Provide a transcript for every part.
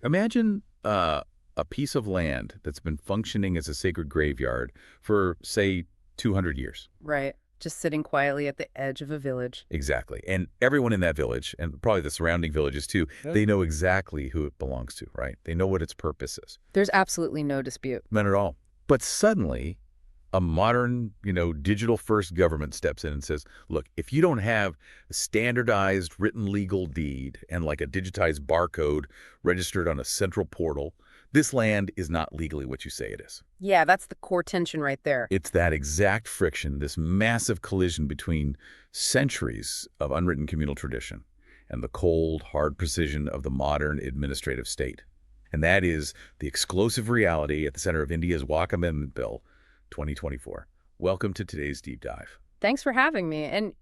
Imagine a piece of land that's been functioning as a sacred graveyard for, say, 200 years. Right. Just sitting quietly at the edge of a village. Exactly. And everyone in that village, and probably the surrounding villages too, they know exactly who it belongs to, right? They know what its purpose is. There's absolutely no dispute. None at all. But suddenly, a modern, digital-first government steps in and says, look, if you don't have a standardized written legal deed and like a digitized barcode registered on a central portal, this land is not legally what you say it is. Yeah, that's the core tension right there. It's that exact friction, this massive collision between centuries of unwritten communal tradition and the cold, hard precision of the modern administrative state. And that is the explosive reality at the center of India's Waqf Amendment Bill 2024. Welcome to today's deep dive. Thanks for having me. And,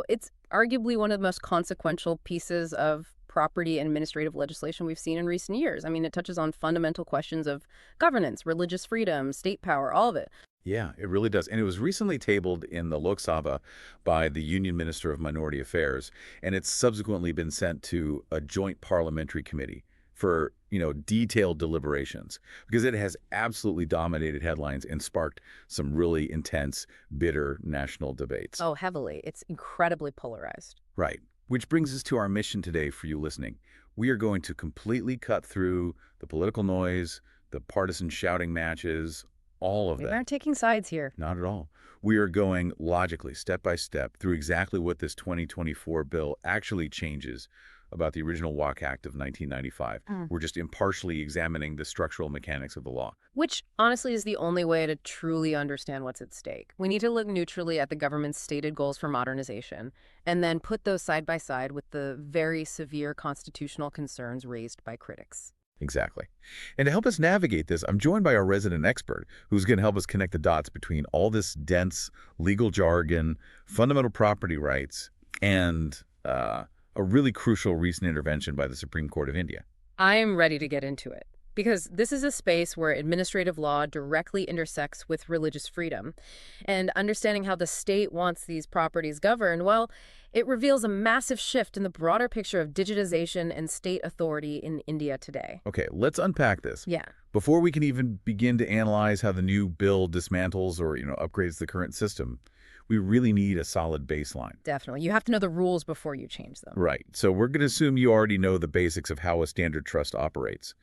it's arguably one of the most consequential pieces of property and administrative legislation we've seen in recent years. I mean, it touches on fundamental questions of governance, religious freedom, state power, all of it. Yeah, it really does. And it was recently tabled in the Lok Sabha by the Union Minister of Minority Affairs, and it's subsequently been sent to a joint parliamentary committee for, detailed deliberations, because it has absolutely dominated headlines and sparked some really intense, bitter national debates. Oh, heavily. It's incredibly polarized. Right. Which brings us to our mission today for you listening. We are going to completely cut through the political noise, the partisan shouting matches, all of We that. aren't taking sides here. Not at all. We are going logically, step by step, through exactly what this 2024 bill actually changes about the original Waqf Act of 1995. We're just impartially examining the structural mechanics of the law. Which, honestly, is the only way to truly understand what's at stake. We need to look neutrally at the government's stated goals for modernization, and then put those side by side with the very severe constitutional concerns raised by critics. Exactly. And to help us navigate this, I'm joined by our resident expert who's going to help us connect the dots between all this dense legal jargon, fundamental property rights, and a really crucial recent intervention by the Supreme Court of India. I'm ready to get into it, because this is a space where administrative law directly intersects with religious freedom. And understanding how the state wants these properties governed, well, it reveals a massive shift in the broader picture of digitization and state authority in India today. Okay, let's unpack this. Yeah. Before we can even begin to analyze how the new bill dismantles or, upgrades the current system, we really need a solid baseline. Definitely. You have to know the rules before you change them. Right. So we're going to assume you already know the basics of how a standard trust operates.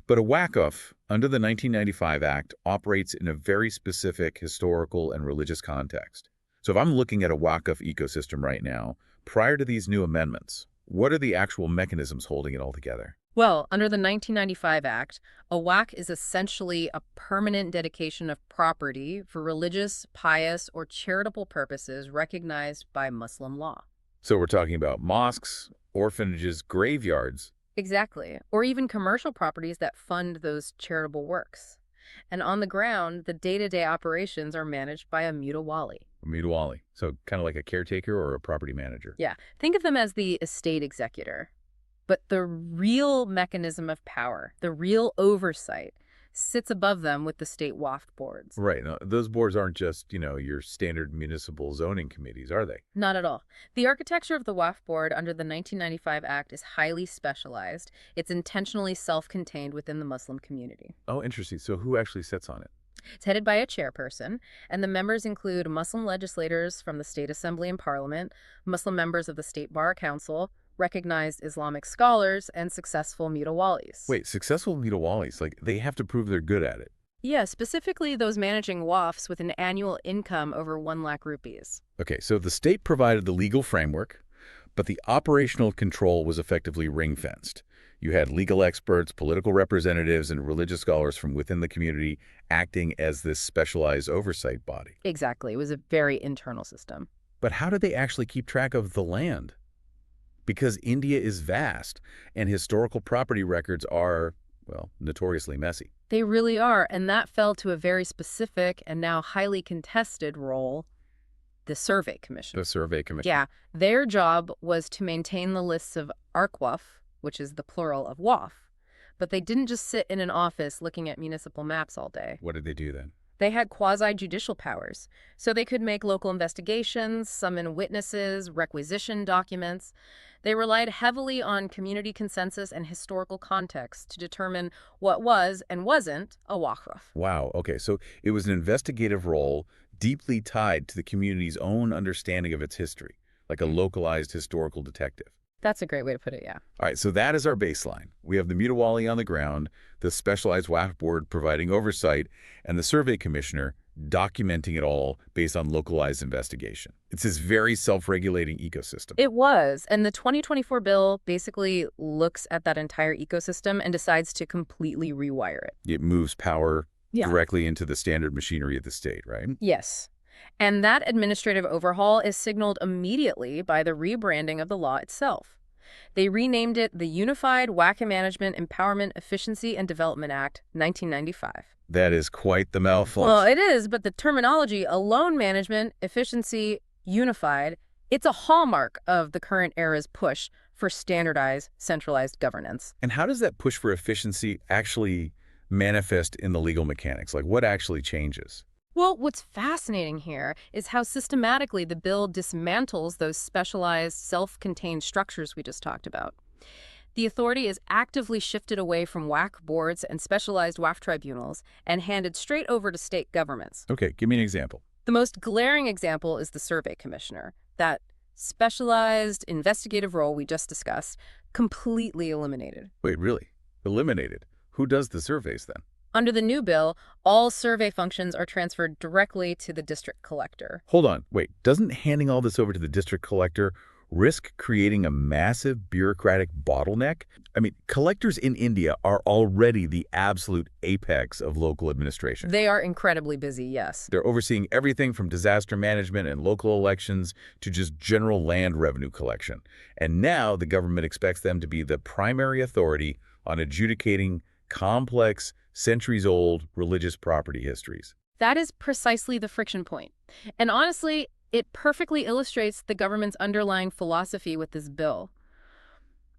But a Waqf, under the 1995 Act, operates in a very specific historical and religious context. So if I'm looking at a Waqf ecosystem right now, prior to these new amendments, what are the actual mechanisms holding it all together? Well, under the 1995 Act, a Waqf is essentially a permanent dedication of property for religious, pious, or charitable purposes recognized by Muslim law. So we're talking about mosques, orphanages, graveyards. Exactly. Or even commercial properties that fund those charitable works. And on the ground, the day-to-day operations are managed by a mutawali. Mutawali. So kind of like a caretaker or a property manager. Yeah, think of them as the estate executor. But the real mechanism of power, the real oversight, sits above them with the state Waqf boards. Right. Now, those boards aren't just, your standard municipal zoning committees, are they? Not at all. The architecture of the Waqf board under the 1995 Act is highly specialized. It's intentionally self-contained within the Muslim community. Oh, interesting. So who actually sits on it? It's headed by a chairperson, and the members include Muslim legislators from the State Assembly and Parliament, Muslim members of the State Bar Council, recognized Islamic scholars, and successful mutawalis. Wait, successful mutawalis, like they have to prove they're good at it. Yeah, specifically those managing waqfs with an annual income over 1 lakh rupees. Okay, so the state provided the legal framework, but the operational control was effectively ring-fenced. You had legal experts, political representatives, and religious scholars from within the community acting as this specialized oversight body. Exactly. It was a very internal system. But how did they actually keep track of the land? Because India is vast, and historical property records are, well, notoriously messy. They really are, and that fell to a very specific and now highly contested role, the Survey Commission. The Survey Commission. Yeah, their job was to maintain the lists of Arkwaf, which is the plural of Waqf, but they didn't just sit in an office looking at municipal maps all day. What did they do then? They had quasi-judicial powers, so they could make local investigations, summon witnesses, requisition documents. They relied heavily on community consensus and historical context to determine what was and wasn't a waqf. Wow, okay, so it was an investigative role deeply tied to the community's own understanding of its history, like a localized historical detective. That's a great way to put it, yeah. All right, so that is our baseline. We have the Mutawali on the ground, the specialized WAF board providing oversight, and the survey commissioner documenting it all based on localized investigation. It's this very self-regulating ecosystem. It was, and the 2024 bill basically looks at that entire ecosystem and decides to completely rewire it. It moves power Yeah. directly into the standard machinery of the state, right? Yes. And that administrative overhaul is signaled immediately by the rebranding of the law itself. They renamed it the Unified WACA Management Empowerment Efficiency and Development Act, 1995. That is quite the mouthful. Well, it is, but the terminology, alone management, efficiency, unified, it's a hallmark of the current era's push for standardized, centralized governance. And how does that push for efficiency actually manifest in the legal mechanics? Like, what actually changes? Well, what's fascinating here is how systematically the bill dismantles those specialized, self-contained structures we just talked about. The authority is actively shifted away from WAC boards and specialized WAF tribunals and handed straight over to state governments. Okay, give me an example. The most glaring example is the survey commissioner. That specialized investigative role we just discussed, completely eliminated. Wait, really? Eliminated? Who does the surveys then? Under the new bill, all survey functions are transferred directly to the district collector. Hold on, wait, doesn't handing all this over to the district collector risk creating a massive bureaucratic bottleneck? I mean, collectors in India are already the absolute apex of local administration. They are incredibly busy, yes. They're overseeing everything from disaster management and local elections to just general land revenue collection. And now the government expects them to be the primary authority on adjudicating complex, centuries-old religious property histories. That is precisely the friction point. And honestly, it perfectly illustrates the government's underlying philosophy with this bill.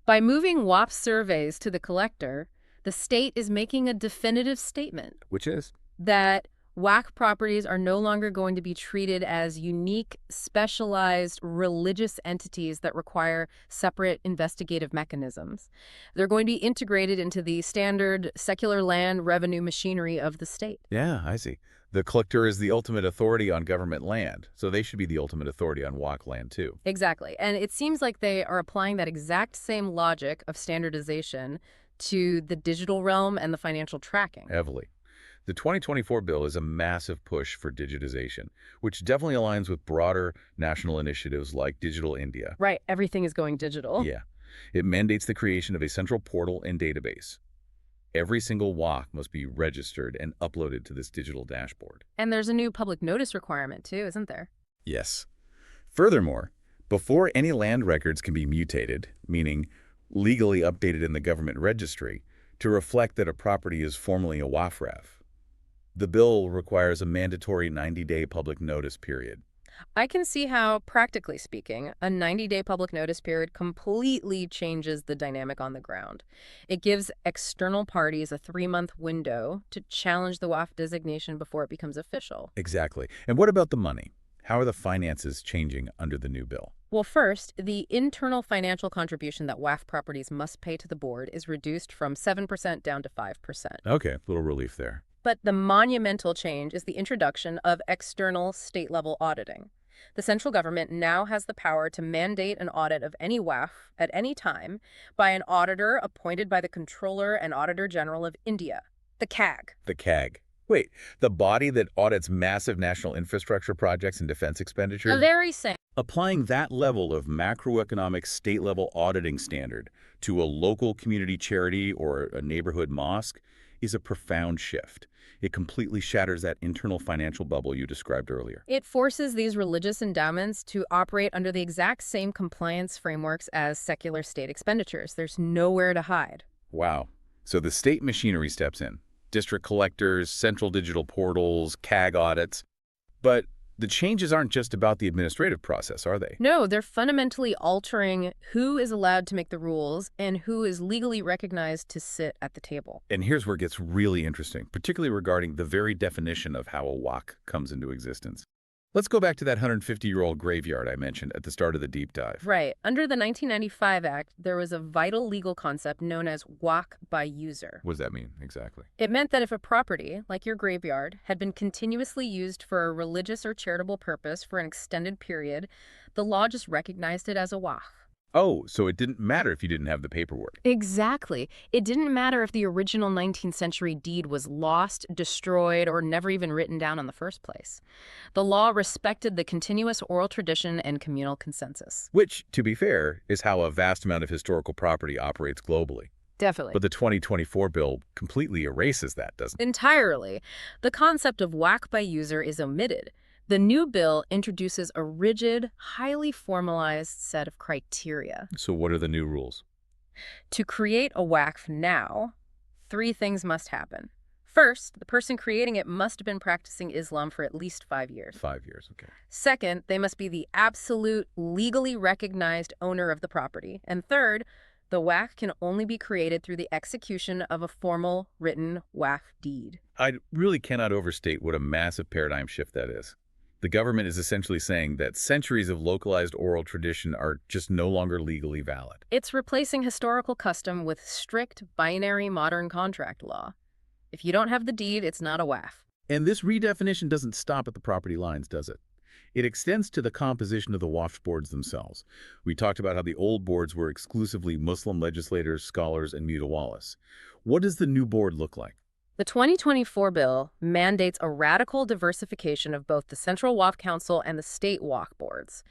By moving WAP surveys to the collector, the state is making a definitive statement Which is? that WAC properties are no longer going to be treated as unique, specialized religious entities that require separate investigative mechanisms. They're going to be integrated into the standard secular land revenue machinery of the state. Yeah, I see. The collector is the ultimate authority on government land, so they should be the ultimate authority on WAC land too. Exactly. And it seems like they are applying that exact same logic of standardization to the digital realm and the financial tracking. Heavily. The 2024 bill is a massive push for digitization, which definitely aligns with broader national initiatives like Digital India. Right. Everything is going digital. Yeah. It mandates the creation of a central portal and database. Every single WAC must be registered and uploaded to this digital dashboard. And there's a new public notice requirement too, isn't there? Yes. Furthermore, before any land records can be mutated, meaning legally updated in the government registry, to reflect that a property is formally a WAFREF, the bill requires a mandatory 90-day public notice period. I can see how, practically speaking, a 90-day public notice period completely changes the dynamic on the ground. It gives external parties a 3-month window to challenge the WAF designation before it becomes official. Exactly. And what about the money? How are the finances changing under the new bill? Well, first, the internal financial contribution that WAF properties must pay to the board is reduced from 7% down to 5%. Okay, a little relief there. But the monumental change is the introduction of external state-level auditing. The central government now has the power to mandate an audit of any WAF at any time by an auditor appointed by the Comptroller and Auditor General of India, the CAG. The CAG. Wait, the body that audits massive national infrastructure projects and defense expenditures? A very same. Applying that level of macroeconomic state-level auditing standard to a local community charity or a neighborhood mosque is a profound shift. It completely shatters that internal financial bubble you described earlier. It forces these religious endowments to operate under the exact same compliance frameworks as secular state expenditures. There's nowhere to hide. Wow. So the state machinery steps in. District collectors, central digital portals, CAG audits. But the changes aren't just about the administrative process, are they? No, they're fundamentally altering who is allowed to make the rules and who is legally recognized to sit at the table. And here's where it gets really interesting, particularly regarding the very definition of how a waqf comes into existence. Let's go back to that 150-year-old graveyard I mentioned at the start of the deep dive. Right. Under the 1995 Act, there was a vital legal concept known as waqf by user. What does that mean exactly? It meant that if a property, like your graveyard, had been continuously used for a religious or charitable purpose for an extended period, the law just recognized it as a waqf. Oh, so it didn't matter if you didn't have the paperwork. Exactly. It didn't matter if the original 19th century deed was lost, destroyed, or never even written down in the first place. The law respected the continuous oral tradition and communal consensus. Which, to be fair, is how a vast amount of historical property operates globally. Definitely. But the 2024 bill completely erases that, doesn't it? Entirely. The concept of whack by user is omitted. The new bill introduces a rigid, highly formalized set of criteria. So what are the new rules? To create a waqf now, 3 things must happen. First, the person creating it must have been practicing Islam for at least 5 years. 5 years, okay. Second, they must be the absolute, legally recognized owner of the property. And third, the waqf can only be created through the execution of a formal, written waqf deed. I really cannot overstate what a massive paradigm shift that is. The government is essentially saying that centuries of localized oral tradition are just no longer legally valid. It's replacing historical custom with strict, binary modern contract law. If you don't have the deed, it's not a waqf. And this redefinition doesn't stop at the property lines, does it? It extends to the composition of the Waqf boards themselves. We talked about how the old boards were exclusively Muslim legislators, scholars, and mutawalis. What does the new board look like? The 2024 bill mandates a radical diversification of both the Central Waqf Council and the state Waqf boards.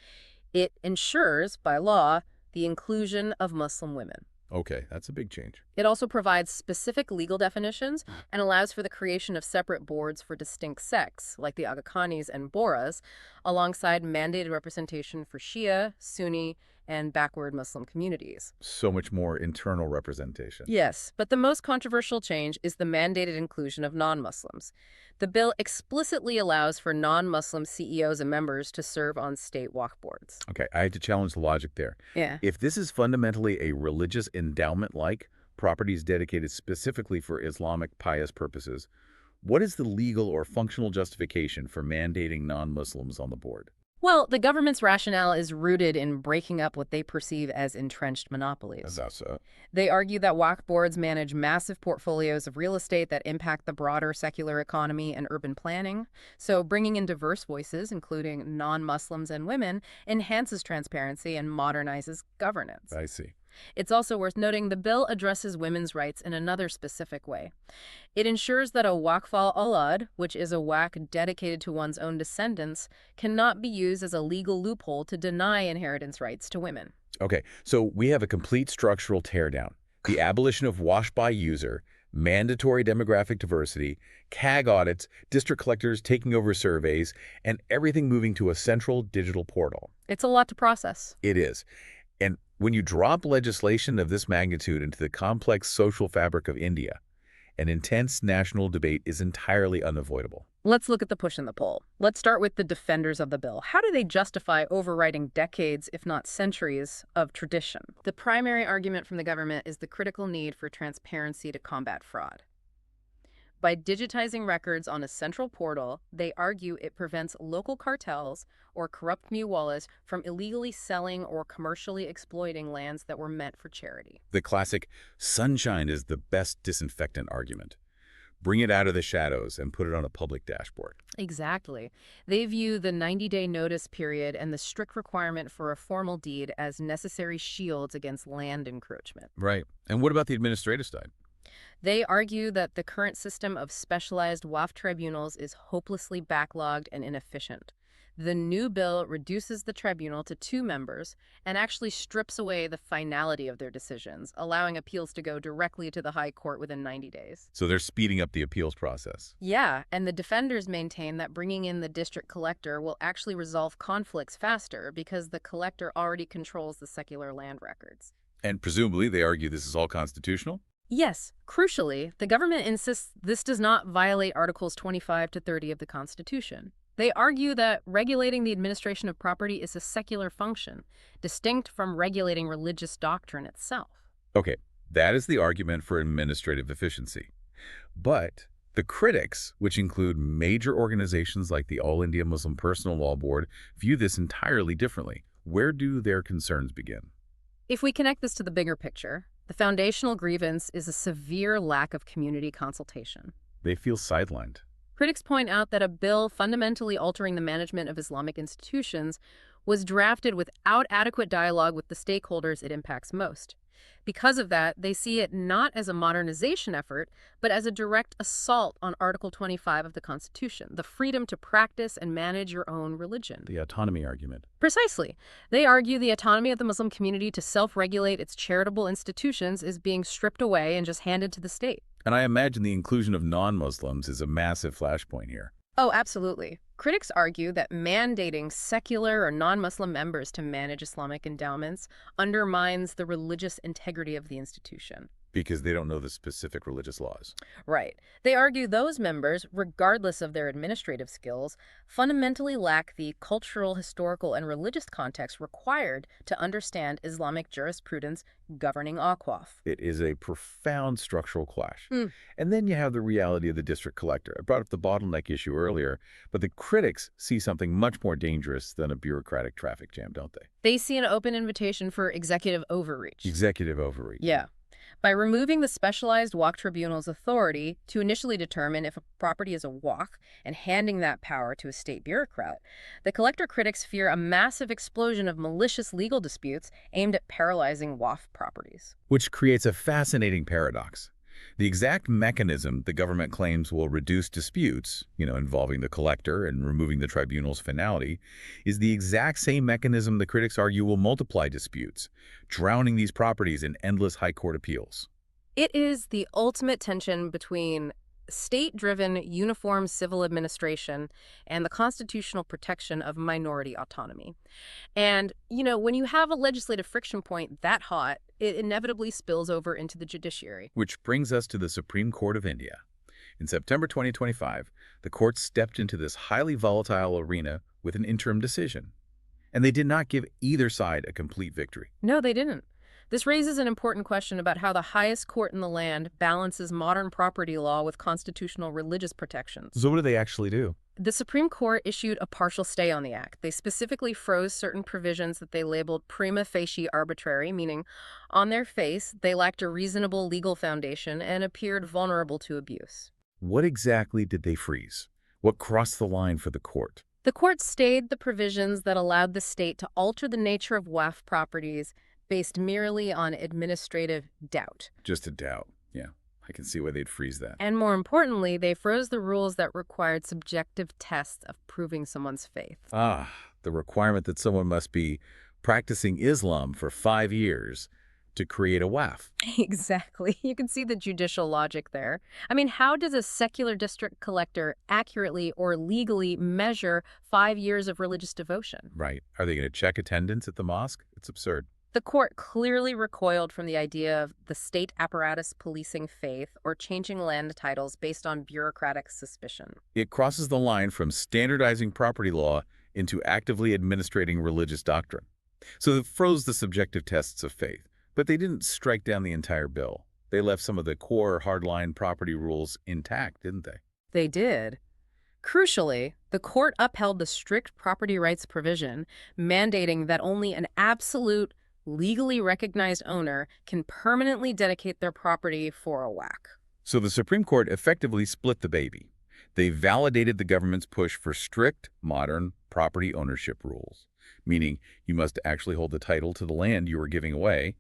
It ensures, by law, the inclusion of Muslim women. Okay, that's a big change. It also provides specific legal definitions and allows for the creation of separate boards for distinct sects, like the Aga Khanis and Bohras, alongside mandated representation for Shia, Sunni, and backward Muslim communities. So much more internal representation. Yes, but the most controversial change is the mandated inclusion of non-Muslims. The bill explicitly allows for non-Muslim CEOs and members to serve on state Waqf boards. Okay, I had to challenge the logic there. Yeah. If this is fundamentally a religious endowment-like properties dedicated specifically for Islamic pious purposes, what is the legal or functional justification for mandating non-Muslims on the board? Well, the government's rationale is rooted in breaking up what they perceive as entrenched monopolies. That's They argue that Waqf boards manage massive portfolios of real estate that impact the broader secular economy and urban planning. So bringing in diverse voices, including non-Muslims and women, enhances transparency and modernizes governance. I see. It's also worth noting the bill addresses women's rights in another specific way. It ensures that a waqf al-aulad, which is a waqf dedicated to one's own descendants, cannot be used as a legal loophole to deny inheritance rights to women. Okay, so we have a complete structural teardown. The abolition of wash by user, mandatory demographic diversity, CAG audits, district collectors taking over surveys, and everything moving to a central digital portal. It's a lot to process. It is. And when you drop legislation of this magnitude into the complex social fabric of India, an intense national debate is entirely unavoidable. Let's look at the push and the pull. Let's start with the defenders of the bill. How do they justify overriding decades, if not centuries, of tradition? The primary argument from the government is the critical need for transparency to combat fraud. By digitizing records on a central portal, they argue it prevents local cartels or corrupt mutawalis from illegally selling or commercially exploiting lands that were meant for charity. The classic sunshine is the best disinfectant argument. Bring it out of the shadows and put it on a public dashboard. Exactly. They view the 90-day notice period and the strict requirement for a formal deed as necessary shields against land encroachment. Right. And what about the administrative side? They argue that the current system of specialized Waqf tribunals is hopelessly backlogged and inefficient. The new bill reduces the tribunal to 2 members and actually strips away the finality of their decisions, allowing appeals to go directly to the High Court within 90 days. So they're speeding up the appeals process. Yeah, and the defenders maintain that bringing in the district collector will actually resolve conflicts faster because the collector already controls the secular land records. And presumably they argue this is all constitutional? Yes. Crucially, the government insists this does not violate Articles 25 to 30 of the Constitution. They argue that regulating the administration of property is a secular function, distinct from regulating religious doctrine itself. Okay, that is the argument for administrative efficiency. But the critics, which include major organizations like the All India Muslim Personal Law Board, view this entirely differently. Where do their concerns begin? If we connect this to the bigger picture, the foundational grievance is a severe lack of community consultation. They feel sidelined. Critics point out that a bill fundamentally altering the management of Islamic institutions was drafted without adequate dialogue with the stakeholders it impacts most. Because of that, they see it not as a modernization effort, but as a direct assault on Article 25 of the Constitution, the freedom to practice and manage your own religion. The autonomy argument. Precisely. They argue the autonomy of the Muslim community to self-regulate its charitable institutions is being stripped away and just handed to the state. And I imagine the inclusion of non-Muslims is a massive flashpoint here. Oh, absolutely. Critics argue that mandating secular or non-Muslim members to manage Islamic endowments undermines the religious integrity of the institution. Because they don't know the specific religious laws. Right. They argue those members, regardless of their administrative skills, fundamentally lack the cultural, historical, and religious context required to understand Islamic jurisprudence governing Waqf. It is a profound structural clash. Mm. And then you have the reality of the district collector. I brought up the bottleneck issue earlier, but the critics see something much more dangerous than a bureaucratic traffic jam, don't they? They see an open invitation for executive overreach. Executive overreach. Yeah. By removing the specialized Waqf tribunal's authority to initially determine if a property is a Waqf and handing that power to a state bureaucrat, the collector critics fear a massive explosion of malicious legal disputes aimed at paralyzing Waqf properties. Which creates a fascinating paradox. The exact mechanism the government claims will reduce disputes, involving the collector and removing the tribunal's finality, is the exact same mechanism the critics argue will multiply disputes, drowning these properties in endless high court appeals. It is the ultimate tension between state-driven uniform civil administration and the constitutional protection of minority autonomy. And, when you have a legislative friction point that hot, it inevitably spills over into the judiciary. Which brings us to the Supreme Court of India. In September 2025, the court stepped into this highly volatile arena with an interim decision. And they did not give either side a complete victory. No, they didn't. This raises an important question about how the highest court in the land balances modern property law with constitutional religious protections. So what do they actually do? The Supreme Court issued a partial stay on the act. They specifically froze certain provisions that they labeled prima facie arbitrary, meaning on their face, they lacked a reasonable legal foundation and appeared vulnerable to abuse. What exactly did they freeze? What crossed the line for the court? The court stayed the provisions that allowed the state to alter the nature of Waqf properties based merely on administrative doubt. Just a doubt, yeah. I can see why they'd freeze that. And more importantly, they froze the rules that required subjective tests of proving someone's faith. Ah, the requirement that someone must be practicing Islam for 5 years to create a Waqf. Exactly. You can see the judicial logic there. I mean, how does a secular district collector accurately or legally measure 5 years of religious devotion? Right. Are they going to check attendance at the mosque? It's absurd. The court clearly recoiled from the idea of the state apparatus policing faith or changing land titles based on bureaucratic suspicion. It crosses the line from standardizing property law into actively administrating religious doctrine. So it froze the subjective tests of faith, but they didn't strike down the entire bill. They left some of the core hardline property rules intact, didn't they? They did. Crucially, the court upheld the strict property rights provision, mandating that only an absolute legally recognized owner can permanently dedicate their property for a Waqf. So the Supreme Court effectively split the baby. They validated the government's push for strict, modern property ownership rules, meaning you must actually hold the title to the land you are giving away,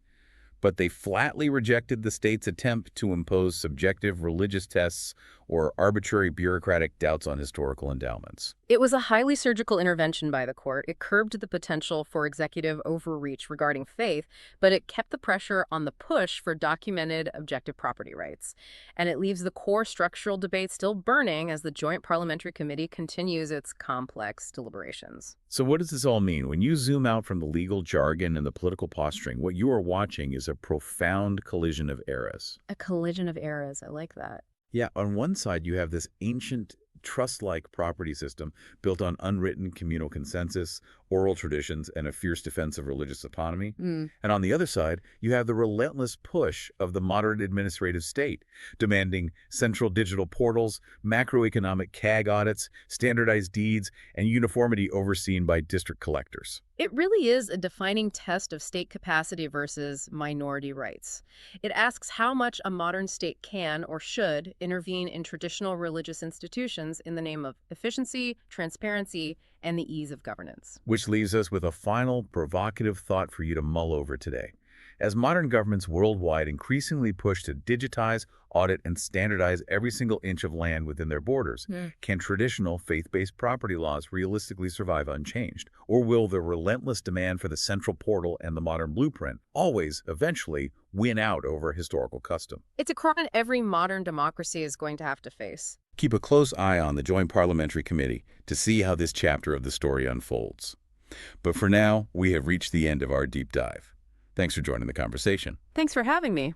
but they flatly rejected the state's attempt to impose subjective religious tests or arbitrary bureaucratic doubts on historical endowments. It was a highly surgical intervention by the court. It curbed the potential for executive overreach regarding faith, but it kept the pressure on the push for documented objective property rights. And it leaves the core structural debate still burning as the Joint Parliamentary Committee continues its complex deliberations. So what does this all mean? When you zoom out from the legal jargon and the political posturing, what you are watching is a profound collision of eras. A collision of eras. I like that. Yeah, on one side, you have this ancient trust-like property system built on unwritten communal consensus, oral traditions, and a fierce defense of religious autonomy. Mm. And on the other side, you have the relentless push of the modern administrative state, demanding central digital portals, macroeconomic CAG audits, standardized deeds, and uniformity overseen by district collectors. It really is a defining test of state capacity versus minority rights. It asks how much a modern state can or should intervene in traditional religious institutions in the name of efficiency, transparency, and the ease of governance. Which leaves us with a final provocative thought for you to mull over today. As modern governments worldwide increasingly push to digitize, audit, and standardize every single inch of land within their borders, can traditional faith-based property laws realistically survive unchanged? Or will the relentless demand for the central portal and the modern blueprint always, eventually, win out over historical custom? It's a crime every modern democracy is going to have to face. Keep a close eye on the Joint Parliamentary Committee to see how this chapter of the story unfolds. But for now, we have reached the end of our deep dive. Thanks for joining the conversation. Thanks for having me.